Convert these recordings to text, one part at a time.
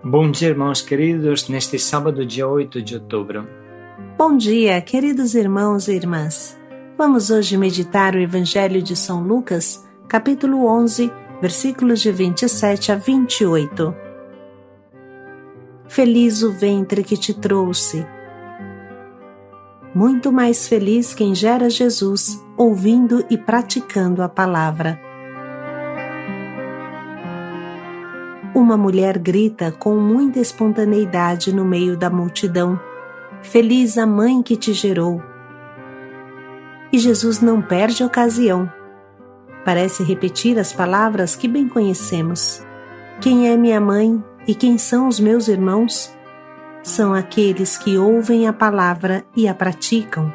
Bom dia, irmãos queridos, neste sábado, dia 8 de outubro. Bom dia, queridos irmãos e irmãs. Vamos hoje meditar o Evangelho de São Lucas, capítulo 11, versículos de 27 a 28. Feliz o ventre que te trouxe. Muito mais feliz quem gera Jesus, ouvindo e praticando a palavra. Uma mulher grita com muita espontaneidade no meio da multidão: Feliz a mãe que te gerou. E Jesus não perde ocasião. Parece repetir as palavras que bem conhecemos. Quem é minha mãe e quem são os meus irmãos? São aqueles que ouvem a palavra e a praticam.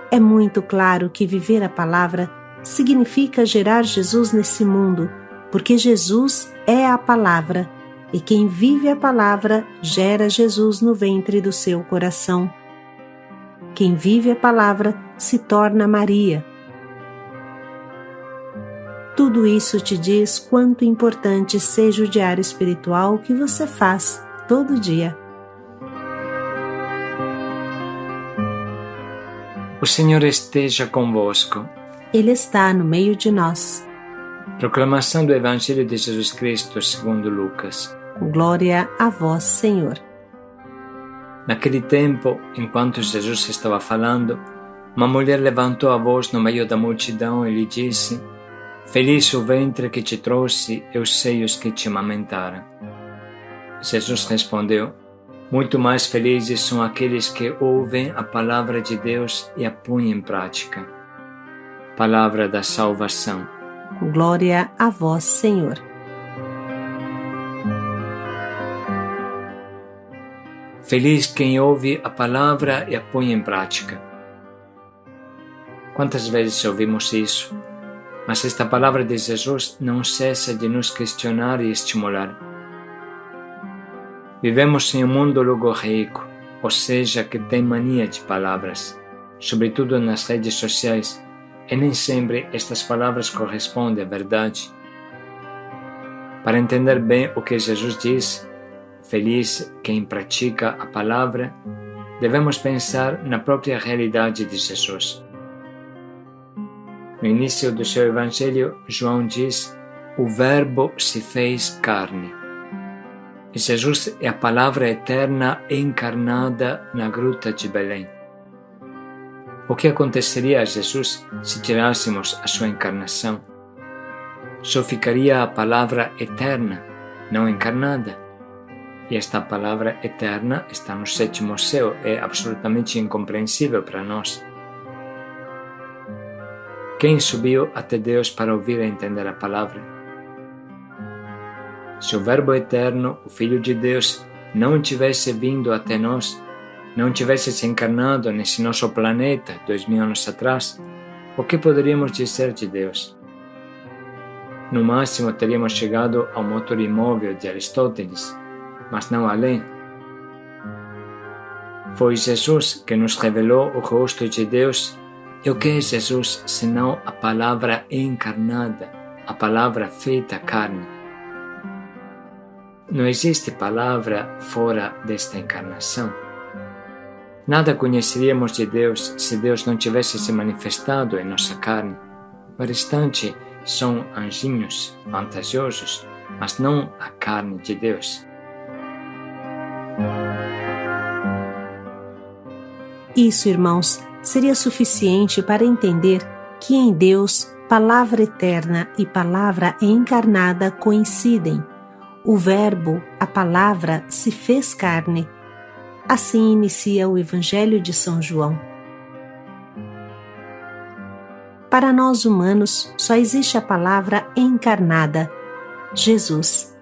É muito claro que viver a palavra significa gerar Jesus nesse mundo, porque Jesus é a palavra, e quem vive a palavra gera Jesus no ventre do seu coração. Quem vive a palavra se torna Maria. Tudo isso te diz quanto importante seja o diário espiritual que você faz todo dia. O Senhor esteja convosco. Ele está no meio de nós. Proclamação do Evangelho de Jesus Cristo segundo Lucas. Glória a vós, Senhor. Naquele tempo, enquanto Jesus estava falando, uma mulher levantou a voz no meio da multidão e lhe disse: Feliz o ventre que te trouxe e os seios que te amamentaram. Jesus respondeu: Muito mais felizes são aqueles que ouvem a palavra de Deus e a põem em prática. Palavra da salvação. Glória a vós, Senhor. Feliz quem ouve a palavra e a põe em prática. Quantas vezes ouvimos isso? Mas esta palavra de Jesus não cessa de nos questionar e estimular. Vivemos em um mundo logorreico, ou seja, que tem mania de palavras, sobretudo nas redes sociais, e nem sempre estas palavras correspondem à verdade. Para entender bem o que Jesus diz, feliz quem pratica a palavra, devemos pensar na própria realidade de Jesus. No início do seu Evangelho, João diz: O Verbo se fez carne. E Jesus é a palavra eterna encarnada na gruta de Belém. O que aconteceria a Jesus se tirássemos a sua encarnação? Só ficaria a palavra eterna, não encarnada. E esta palavra eterna está no sétimo céu, é absolutamente incompreensível para nós. Quem subiu até Deus para ouvir e entender a palavra? Se o Verbo eterno, o Filho de Deus, não tivesse vindo até nós, não tivesse se encarnado nesse nosso planeta 2000 anos atrás, o que poderíamos dizer de Deus? No máximo teríamos chegado ao motor imóvel de Aristóteles, mas não além. Foi Jesus que nos revelou o rosto de Deus. E o que é Jesus senão a palavra encarnada, a palavra feita carne? Não existe palavra fora desta encarnação. Nada conheceríamos de Deus se Deus não tivesse se manifestado em nossa carne. O restante são anjinhos fantasiosos, mas não a carne de Deus. Isso, irmãos, seria suficiente para entender que em Deus, palavra eterna e palavra encarnada coincidem. O Verbo, a palavra, se fez carne. Assim inicia o Evangelho de São João. Para nós humanos, só existe a palavra encarnada, Jesus.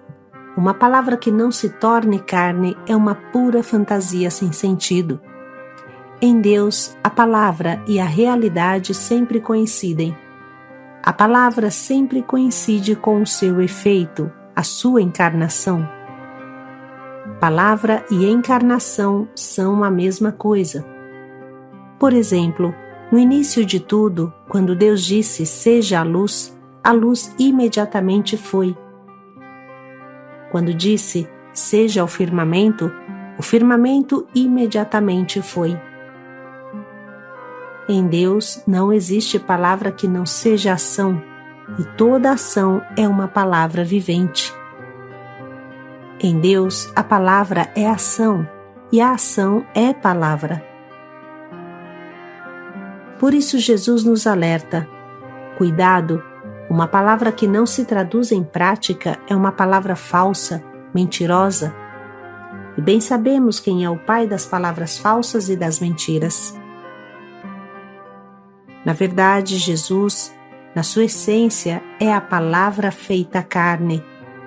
Uma palavra que não se torne carne é uma pura fantasia sem sentido. Em Deus, a palavra e a realidade sempre coincidem. A palavra sempre coincide com o seu efeito, a sua encarnação. Palavra e encarnação são a mesma coisa. Por exemplo, no início de tudo, quando Deus disse: seja a luz imediatamente foi. Quando disse, seja o firmamento imediatamente foi. Em Deus não existe palavra que não seja ação, e toda ação é uma palavra vivente. Em Deus, a palavra é ação, e a ação é palavra. Por isso Jesus nos alerta: cuidado, uma palavra que não se traduz em prática é uma palavra falsa, mentirosa. E bem sabemos quem é o pai das palavras falsas e das mentiras. Na verdade, Jesus, na sua essência, é a palavra feita carne.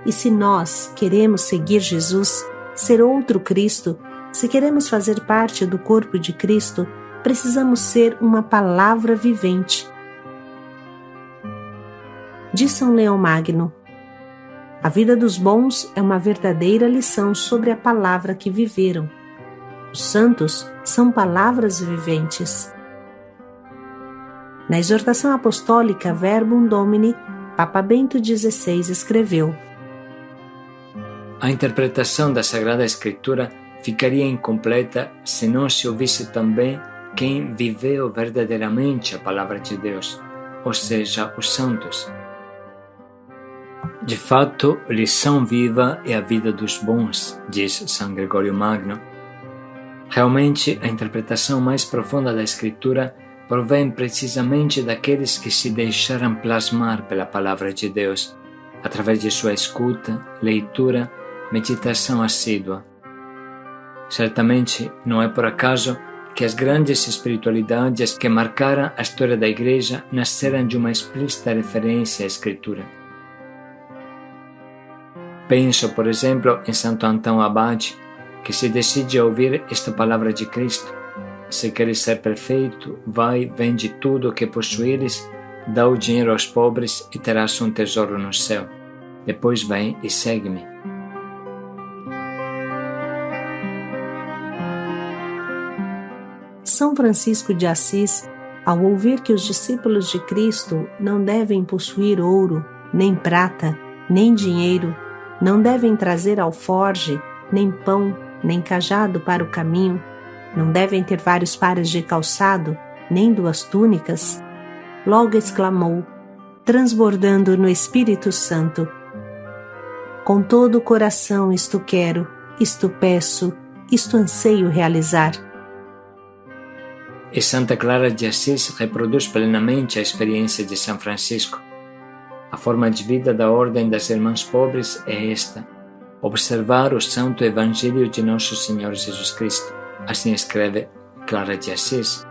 E se nós queremos seguir Jesus, ser outro Cristo, se queremos fazer parte do corpo de Cristo, precisamos ser uma palavra vivente. Diz São Leão Magno: a vida dos bons é uma verdadeira lição sobre a palavra que viveram. Os santos são palavras viventes. Na exortação apostólica Verbum Domini, Papa Bento XVI escreveu: a interpretação da Sagrada Escritura ficaria incompleta se não se ouvisse também quem viveu verdadeiramente a Palavra de Deus, ou seja, os santos. De fato, lição viva é a vida dos bons, diz São Gregório Magno. Realmente, a interpretação mais profunda da Escritura provém precisamente daqueles que se deixaram plasmar pela Palavra de Deus, através de sua escuta, leitura, meditação assídua. Certamente, não é por acaso que as grandes espiritualidades que marcaram a história da Igreja nasceram de uma explícita referência à Escritura. Penso, por exemplo, em Santo Antão Abade, que se decide a ouvir esta palavra de Cristo: se queres ser perfeito, vai, vende tudo o que possuires, dá o dinheiro aos pobres e terás um tesouro no céu. Depois vem e segue-me. São Francisco de Assis, ao ouvir que os discípulos de Cristo não devem possuir ouro, nem prata, nem dinheiro, não devem trazer alforge, nem pão, nem cajado para o caminho, não devem ter vários pares de calçado, nem 2 túnicas, logo exclamou, transbordando no Espírito Santo: com todo o coração isto quero, isto peço, isto anseio realizar. E Santa Clara de Assis reproduz plenamente a experiência de São Francisco. A forma de vida da Ordem das Irmãs Pobres é esta: observar o Santo Evangelho de Nosso Senhor Jesus Cristo. Assim escreve Clara de Assis.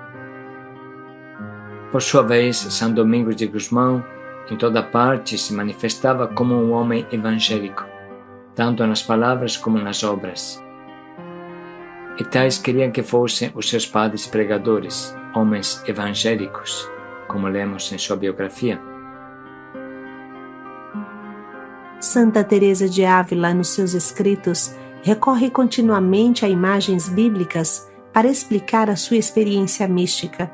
Por sua vez, São Domingos de Gusmão, em toda parte, se manifestava como um homem evangélico, tanto nas palavras como nas obras. E tais queriam que fossem os seus padres pregadores, homens evangélicos, como lemos em sua biografia. Santa Teresa de Ávila, nos seus escritos, recorre continuamente a imagens bíblicas para explicar a sua experiência mística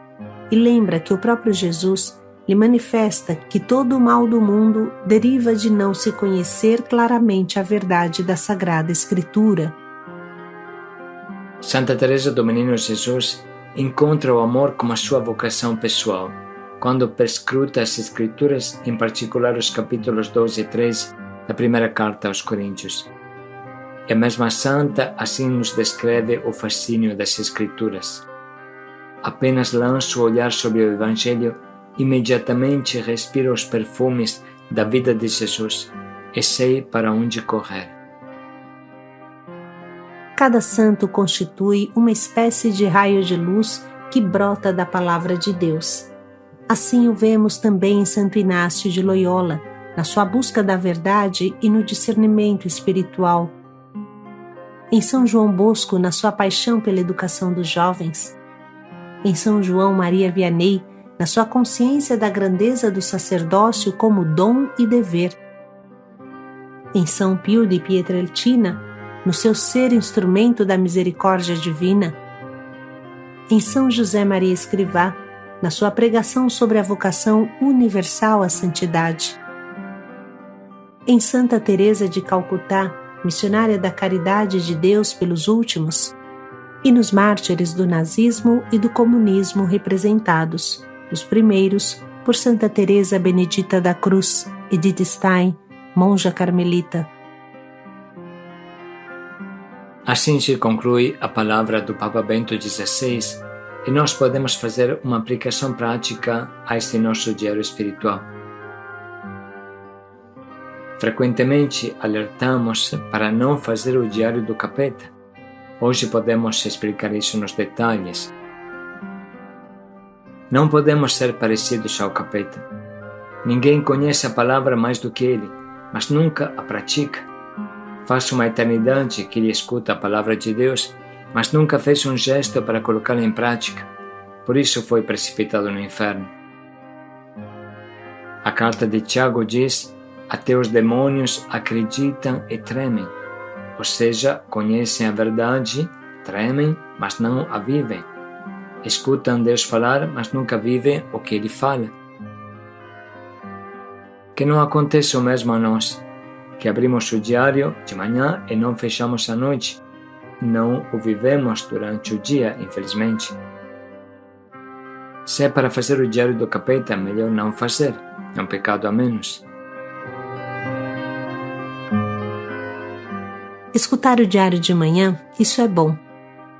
e lembra que o próprio Jesus lhe manifesta que todo o mal do mundo deriva de não se conhecer claramente a verdade da Sagrada Escritura. Santa Teresa do Menino Jesus encontra o amor como a sua vocação pessoal, quando perscruta as Escrituras, em particular os capítulos 12 e 13 da primeira carta aos Coríntios. E a mesma santa assim nos descreve o fascínio das Escrituras. Apenas lanço o olhar sobre o Evangelho, imediatamente respiro os perfumes da vida de Jesus e sei para onde correr. Cada santo constitui uma espécie de raio de luz que brota da palavra de Deus. Assim o vemos também em Santo Inácio de Loyola, na sua busca da verdade e no discernimento espiritual. Em São João Bosco, na sua paixão pela educação dos jovens. Em São João Maria Vianney, na sua consciência da grandeza do sacerdócio como dom e dever. Em São Pio de Pietrelcina, no seu ser instrumento da misericórdia divina. Em São José Maria Escrivá, na sua pregação sobre a vocação universal à santidade. Em Santa Teresa de Calcutá, missionária da caridade de Deus pelos últimos, e nos mártires do nazismo e do comunismo representados, os primeiros por Santa Teresa Benedita da Cruz, Edith Stein, monja carmelita. Assim se conclui a palavra do Papa Bento XVI e nós podemos fazer uma aplicação prática a este nosso diário espiritual. Frequentemente alertamos para não fazer o diário do capeta. Hoje podemos explicar isso nos detalhes. Não podemos ser parecidos ao capeta. Ninguém conhece a palavra mais do que ele, mas nunca a pratica. Faz uma eternidade que ele escuta a palavra de Deus, mas nunca fez um gesto para colocá-la em prática. Por isso foi precipitado no inferno. A carta de Tiago diz: até os demônios acreditam e tremem, ou seja, conhecem a verdade, tremem, mas não a vivem. Escutam Deus falar, mas nunca vivem o que Ele fala. Que não aconteça o mesmo a nós, que abrimos o diário de manhã e não fechamos à noite. Não o vivemos durante o dia, infelizmente. Se é para fazer o diário do capeta, é melhor não fazer, é um pecado a menos. Escutar o diário de manhã, isso é bom.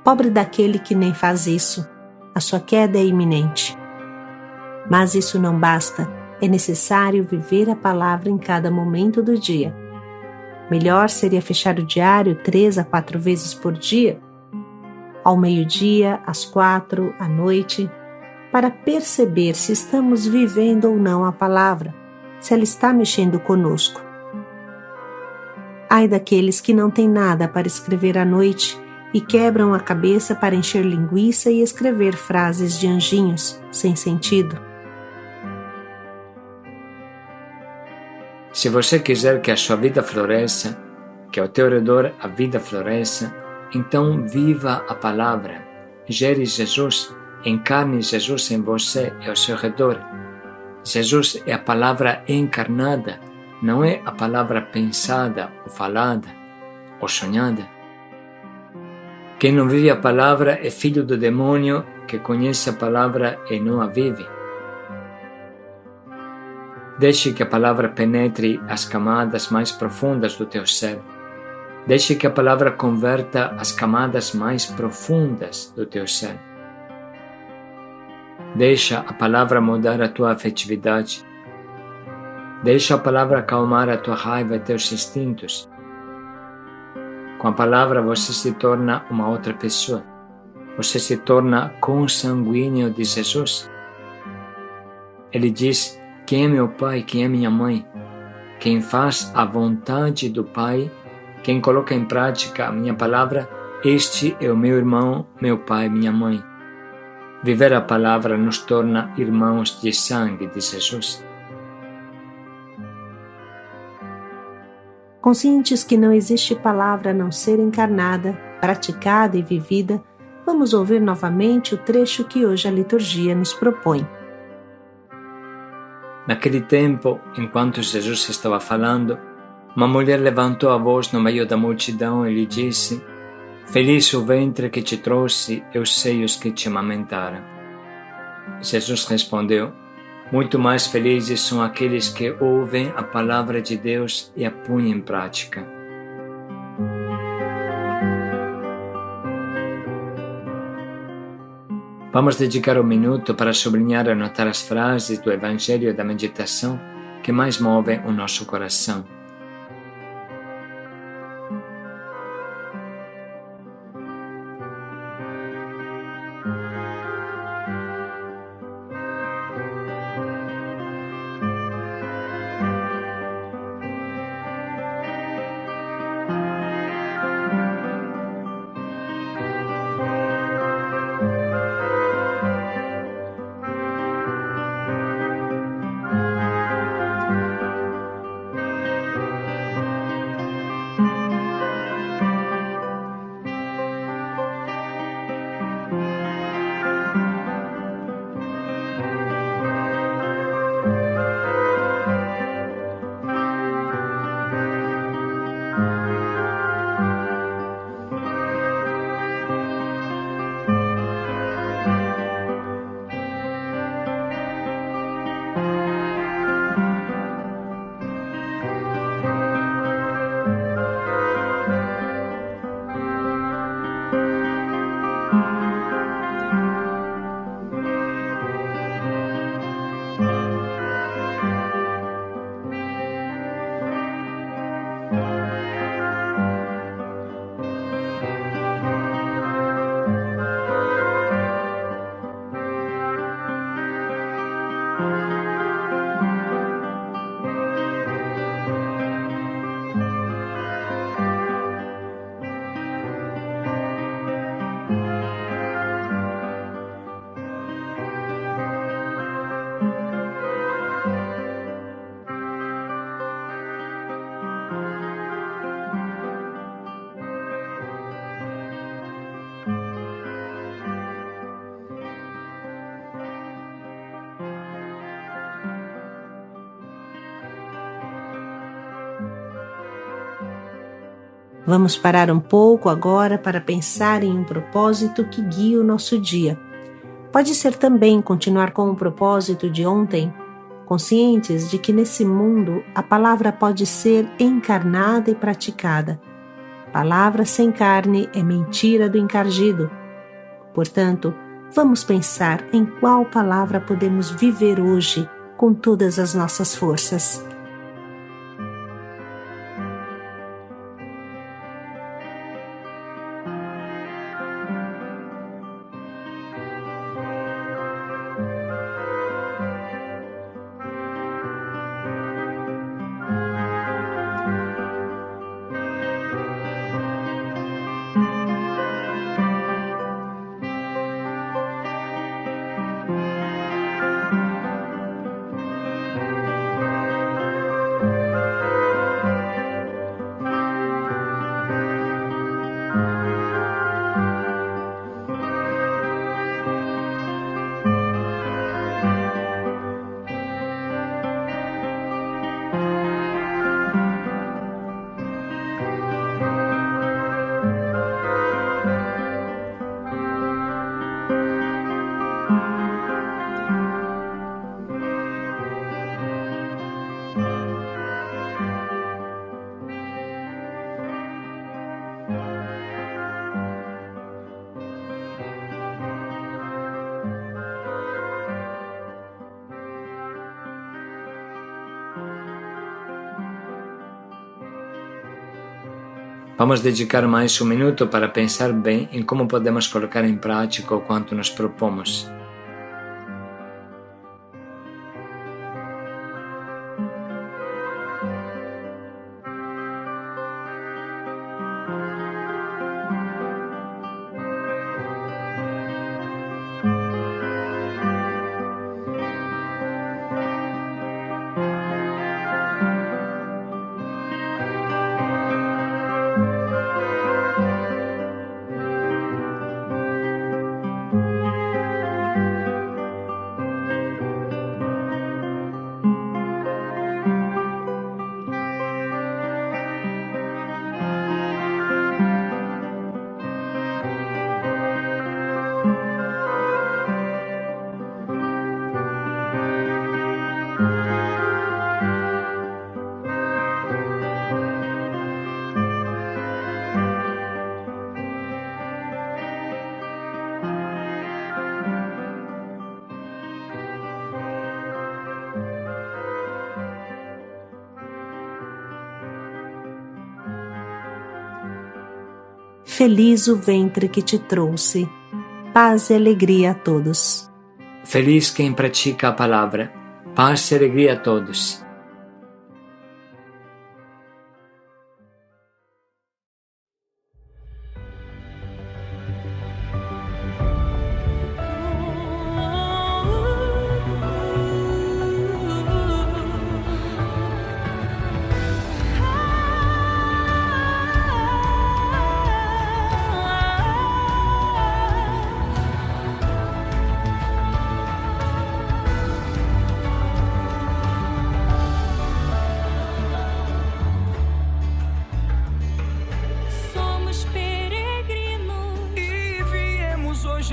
Pobre daquele que nem faz isso. A sua queda é iminente. Mas isso não basta. É necessário viver a palavra em cada momento do dia. Melhor seria fechar o diário 3 a 4 vezes por dia, ao meio-dia, às 4, à noite, para perceber se estamos vivendo ou não a palavra, se ela está mexendo conosco. Ai daqueles que não têm nada para escrever à noite e quebram a cabeça para encher linguiça e escrever frases de anjinhos, sem sentido. Se você quiser que a sua vida floresça, que ao teu redor a vida floresça, então viva a palavra, gere Jesus, encarne Jesus em você e ao seu redor. Jesus é a palavra encarnada, não é a palavra pensada ou falada ou sonhada. Quem não vive a palavra é filho do demônio que conhece a palavra e não a vive. Deixe que a palavra penetre as camadas mais profundas do teu ser. Deixe que a palavra converta as camadas mais profundas do teu ser. Deixa a palavra mudar a tua afetividade. Deixa a palavra acalmar a tua raiva e teus instintos. Com a palavra você se torna uma outra pessoa. Você se torna consanguíneo de Jesus. Ele diz: quem é meu pai, quem é minha mãe? Quem faz a vontade do Pai, quem coloca em prática a minha palavra, este é o meu irmão, meu pai, minha mãe. Viver a palavra nos torna irmãos de sangue de Jesus. Conscientes que não existe palavra a não ser encarnada, praticada e vivida, vamos ouvir novamente o trecho que hoje a liturgia nos propõe. Naquele tempo, enquanto Jesus estava falando, uma mulher levantou a voz no meio da multidão e lhe disse: feliz o ventre que te trouxe e os seios que te amamentaram. Jesus respondeu: muito mais felizes são aqueles que ouvem a palavra de Deus e a põem em prática. Vamos dedicar um minuto para sublinhar e anotar as frases do Evangelho e da meditação que mais movem o nosso coração. Vamos parar um pouco agora para pensar em um propósito que guia o nosso dia. Pode ser também continuar com o propósito de ontem, conscientes de que nesse mundo a palavra pode ser encarnada e praticada. Palavra sem carne é mentira do encardido. Portanto, vamos pensar em qual palavra podemos viver hoje com todas as nossas forças. Vamos dedicar mais um minuto para pensar bem em como podemos colocar em prática o quanto nos propomos. Feliz o ventre que te trouxe. Paz e alegria a todos. Feliz quem pratica a palavra. Paz e alegria a todos.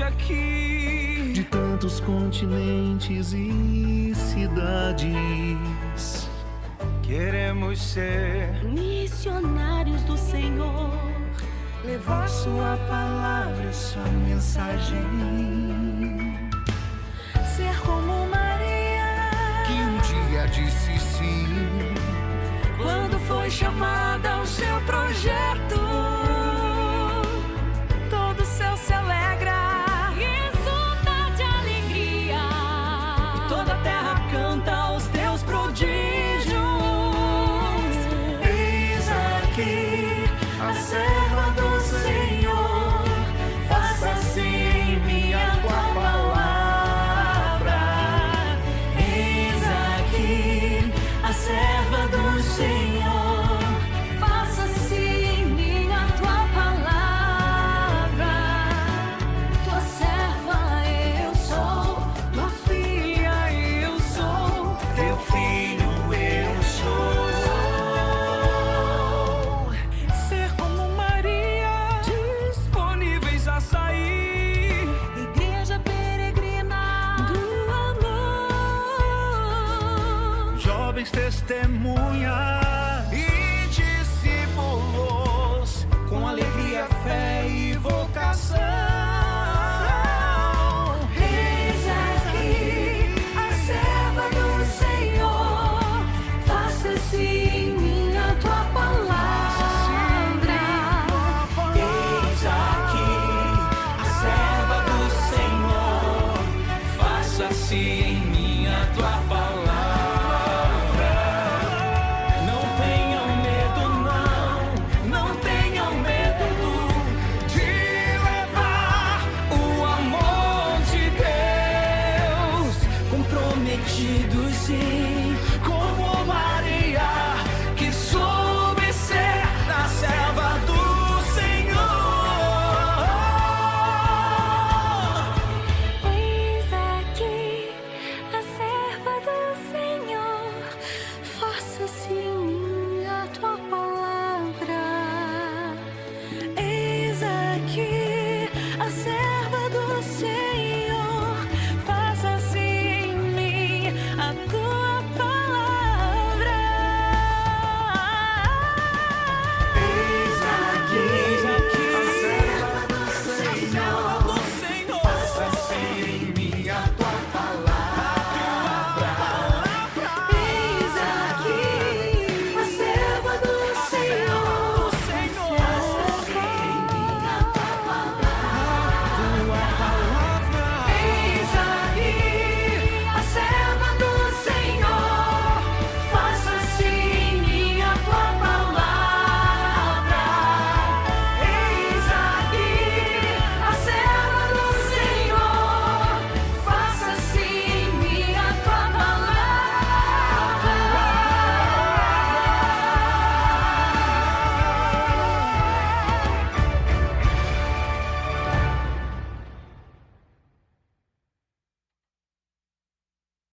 Aqui de tantos continentes e cidades, queremos ser missionários do Senhor, levar sua palavra, sua mensagem, ser como Maria, que um dia disse sim quando foi chamada ao seu projeto. Todo o céu se alegra, toda a terra canta os teus prodígios. Eis aqui a serva do Senhor, faça assim em mim a tua palavra. Eis aqui a serva do Senhor, faça-se em mim jovens testemunhas. E